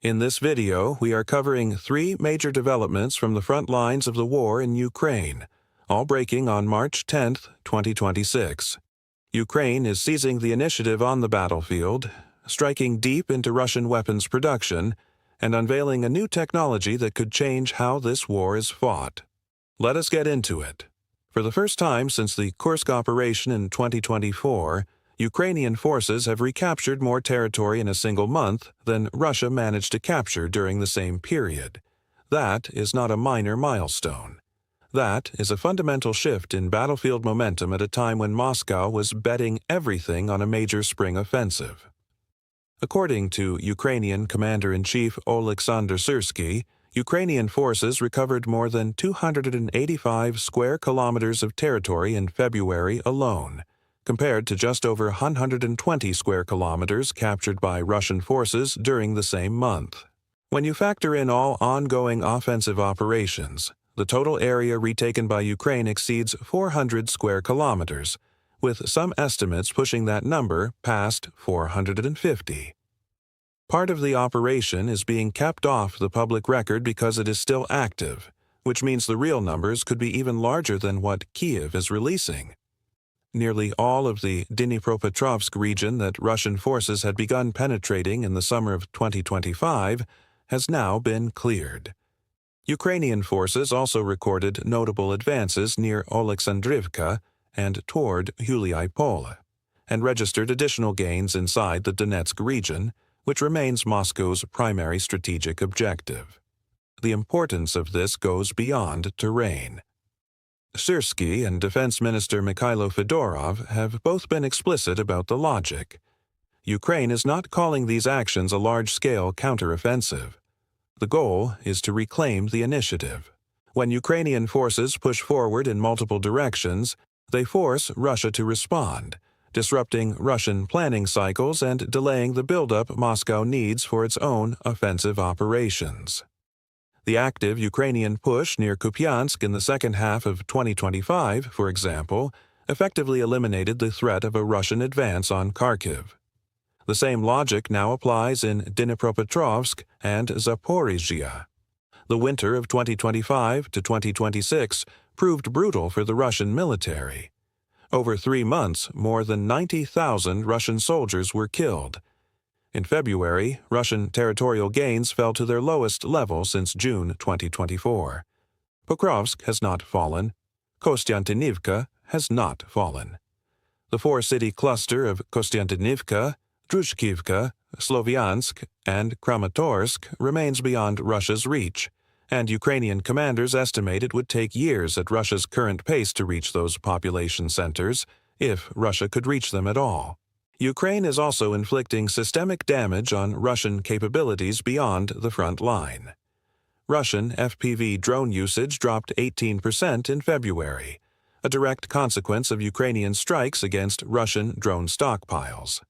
In this video, we are covering 3 major developments from the front lines of the war in Ukraine, all breaking on March 10, 2026. Ukraine is seizing the initiative on the battlefield, striking deep into Russian weapons production, and unveiling a new technology that could change how this war is fought. Let us get into it. For the first time since the Kursk operation in 2024, Ukrainian forces have recaptured more territory in a single month than Russia managed to capture during the same period. That is not a minor milestone. That is a fundamental shift in battlefield momentum at a time when Moscow was betting everything on a major spring offensive. According to Ukrainian Commander-in-Chief Oleksandr Syrsky, Ukrainian forces recovered more than 285 square kilometers of territory in February alone, compared to just over 120 square kilometers captured by Russian forces during the same month. When you factor in all ongoing offensive operations, the total area retaken by Ukraine exceeds 400 square kilometers, with some estimates pushing that number past 450. Part of the operation is being kept off the public record because it is still active, which means the real numbers could be even larger than what Kyiv is releasing. Nearly all of the Dnipropetrovsk region that Russian forces had begun penetrating in the summer of 2025 has now been cleared. Ukrainian forces also recorded notable advances near Oleksandrivka and toward Humiliates, and registered additional gains inside the Donetsk region, which remains Moscow's primary strategic objective. The importance of this goes beyond terrain. Syrsky and Defense Minister Mikhailo Fedorov have both been explicit about the logic. Ukraine is not calling these actions a large-scale counteroffensive. The goal is to reclaim the initiative. When Ukrainian forces push forward in multiple directions, they force Russia to respond, disrupting Russian planning cycles and delaying the buildup Moscow needs for its own offensive operations. The active Ukrainian push near Kupiansk in the second half of 2025, for example, effectively eliminated the threat of a Russian advance on Kharkiv. The same logic now applies in Dnipropetrovsk and Zaporizhzhia. The winter of 2025 to 2026 proved brutal for the Russian military. Over 3 months, more than 90,000 Russian soldiers were killed. In February, Russian territorial gains fell to their lowest level since June 2024. Pokrovsk has not fallen. Kostiantynivka has not fallen. The 4-city cluster of Kostiantynivka, Drushkivka, Sloviansk, and Kramatorsk remains beyond Russia's reach, and Ukrainian commanders estimate it would take years at Russia's current pace to reach those population centers, if Russia could reach them at all. Ukraine is also inflicting systemic damage on Russian capabilities beyond the front line. Russian FPV drone usage dropped 18% in February, a direct consequence of Ukrainian strikes against Russian drone stockpiles.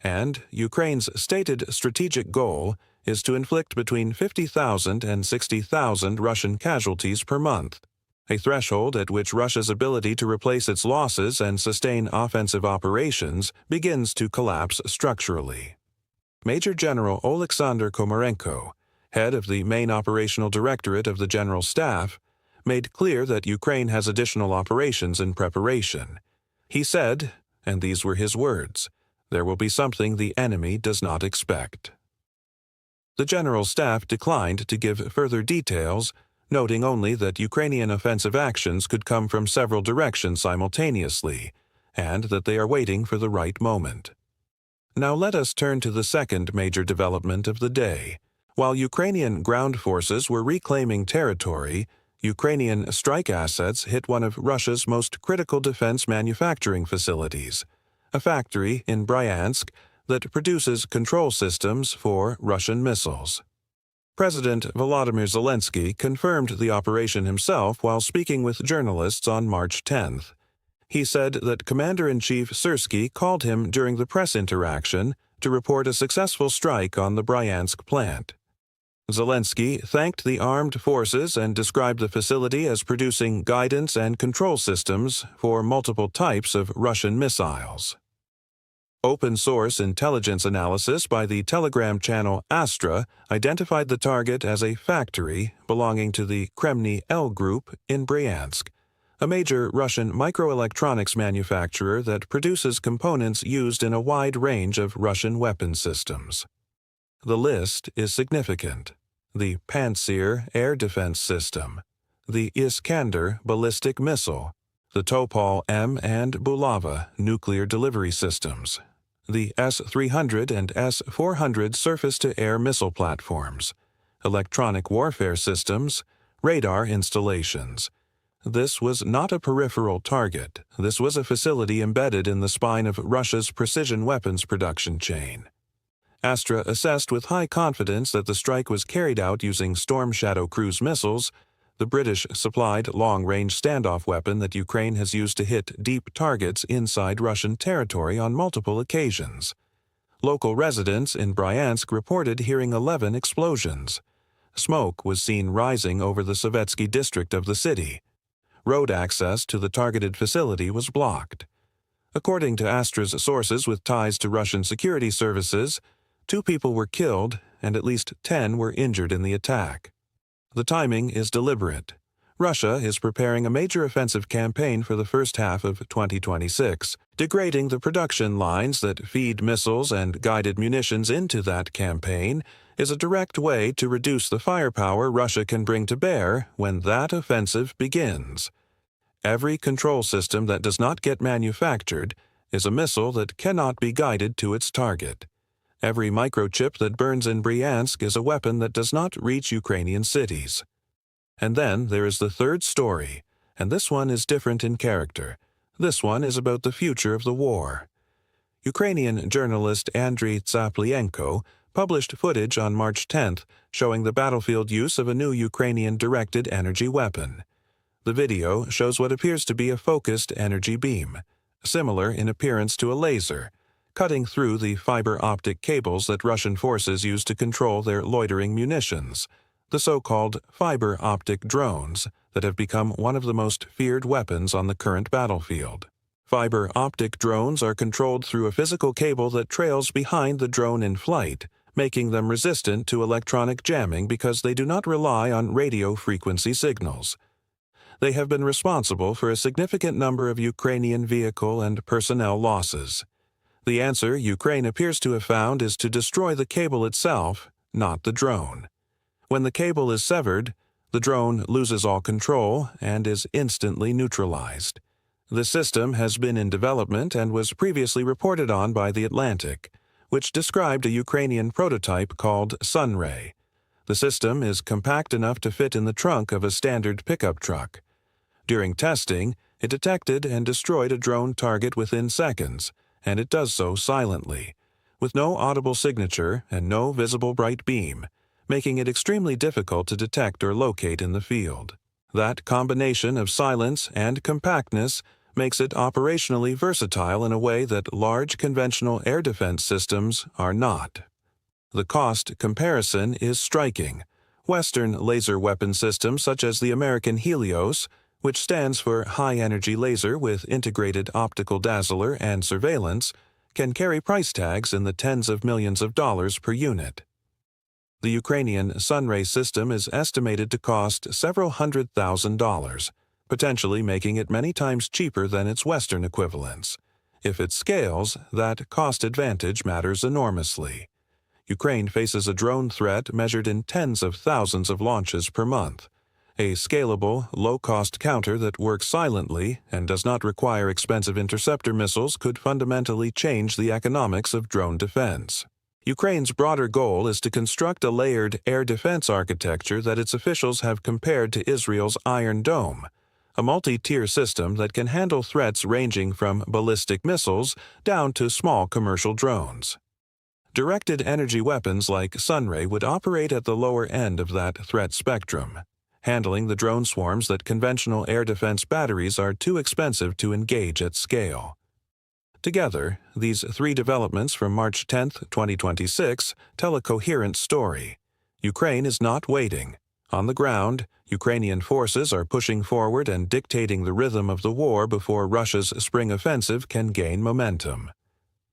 And Ukraine's stated strategic goal is to inflict between 50,000 and 60,000 Russian casualties per month, a threshold at which Russia's ability to replace its losses and sustain offensive operations begins to collapse structurally. Major General Oleksandr Komarenko, head of the main operational directorate of the General Staff, made clear that Ukraine has additional operations in preparation. He said, and these were his words, "There will be something the enemy does not expect." The General Staff declined to give further details, noting only that Ukrainian offensive actions could come from several directions simultaneously, and that they are waiting for the right moment. Now let us turn to the second major development of the day. While Ukrainian ground forces were reclaiming territory, Ukrainian strike assets hit one of Russia's most critical defense manufacturing facilities, a factory in Bryansk that produces control systems for Russian missiles. President Volodymyr Zelensky confirmed the operation himself while speaking with journalists on March 10th. He said that Commander-in-Chief Syrsky called him during the press interaction to report a successful strike on the Bryansk plant. Zelensky thanked the armed forces and described the facility as producing guidance and control systems for multiple types of Russian missiles. Open-source intelligence analysis by the Telegram channel Astra identified the target as a factory belonging to the km² group in Bryansk, a major Russian microelectronics manufacturer that produces components used in a wide range of Russian weapon systems. The list is significant: the Pantsir air defense system, the Iskander ballistic missile, the Topol-M and Bulava nuclear delivery systems, the S-300 and S-400 surface-to-air missile platforms, electronic warfare systems, radar installations. This was not a peripheral target. This was a facility embedded in the spine of Russia's precision weapons production chain. Astra assessed with high confidence that the strike was carried out using Storm Shadow cruise missiles, the British-supplied long-range standoff weapon that Ukraine has used to hit deep targets inside Russian territory on multiple occasions. Local residents in Bryansk reported hearing 11 explosions. Smoke was seen rising over the Sovietsky district of the city. Road access to the targeted facility was blocked. According to Astra's sources with ties to Russian security services, 2 people were killed and at least 10 were injured in the attack. The timing is deliberate. Russia is preparing a major offensive campaign for the first half of 2026, degrading the production lines that feed missiles and guided munitions into that campaign is a direct way to reduce the firepower Russia can bring to bear when that offensive begins. Every control system that does not get manufactured is a missile that cannot be guided to its target. Every microchip that burns in Bryansk is a weapon that does not reach Ukrainian cities. And then there is the third story, and this one is different in character. This one is about the future of the war. Ukrainian journalist Andriy Tsaplienko published footage on March 10th showing the battlefield use of a new Ukrainian directed energy weapon. The video shows what appears to be a focused energy beam, similar in appearance to a laser, cutting through the fiber optic cables that Russian forces use to control their loitering munitions, the so-called fiber optic drones that have become one of the most feared weapons on the current battlefield. Fiber optic drones are controlled through a physical cable that trails behind the drone in flight, making them resistant to electronic jamming because they do not rely on radio frequency signals. They have been responsible for a significant number of Ukrainian vehicle and personnel losses. The answer Ukraine appears to have found is to destroy the cable itself, not the drone. When the cable is severed, the drone loses all control and is instantly neutralized. The system has been in development and was previously reported on by The Atlantic, which described a Ukrainian prototype called Sunray. The system is compact enough to fit in the trunk of a standard pickup truck. During testing, it detected and destroyed a drone target within seconds, and it does so silently, with no audible signature and no visible bright beam, making it extremely difficult to detect or locate in the field. That combination of silence and compactness makes it operationally versatile in a way that large conventional air defense systems are not. The cost comparison is striking. Western laser weapon systems such as the American Helios, which stands for high-energy laser with integrated optical dazzler and surveillance, can carry price tags in the tens of millions of dollars per unit. The Ukrainian Sunray system is estimated to cost several $100,000, potentially making it many times cheaper than its Western equivalents. If it scales, that cost advantage matters enormously. Ukraine faces a drone threat measured in tens of thousands of launches per month. A scalable, low-cost counter that works silently and does not require expensive interceptor missiles could fundamentally change the economics of drone defense. Ukraine's broader goal is to construct a layered air defense architecture that its officials have compared to Israel's Iron Dome, a multi-tier system that can handle threats ranging from ballistic missiles down to small commercial drones. Directed energy weapons like Sunray would operate at the lower end of that threat spectrum, handling the drone swarms that conventional air defense batteries are too expensive to engage at scale. Together, these 3 developments from March 10, 2026, tell a coherent story. Ukraine is not waiting. On the ground, Ukrainian forces are pushing forward and dictating the rhythm of the war before Russia's spring offensive can gain momentum.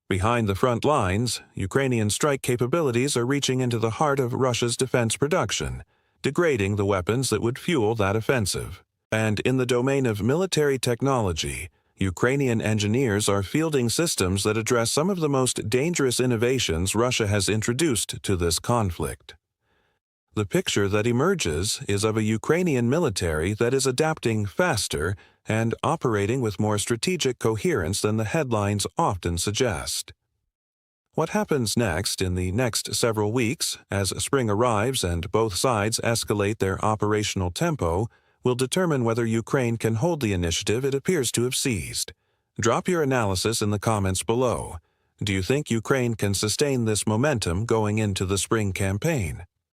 Behind the front lines, Ukrainian strike capabilities are reaching into the heart of Russia's defense production, degrading the weapons that would fuel that offensive. And in the domain of military technology, Ukrainian engineers are fielding systems that address some of the most dangerous innovations Russia has introduced to this conflict. The picture that emerges is of a Ukrainian military that is adapting faster and operating with more strategic coherence than the headlines often suggest. What happens next in the next several weeks, as spring arrives and both sides escalate their operational tempo, will determine whether Ukraine can hold the initiative it appears to have seized. Drop your analysis in the comments below. Do you think Ukraine can sustain this momentum going into the spring campaign?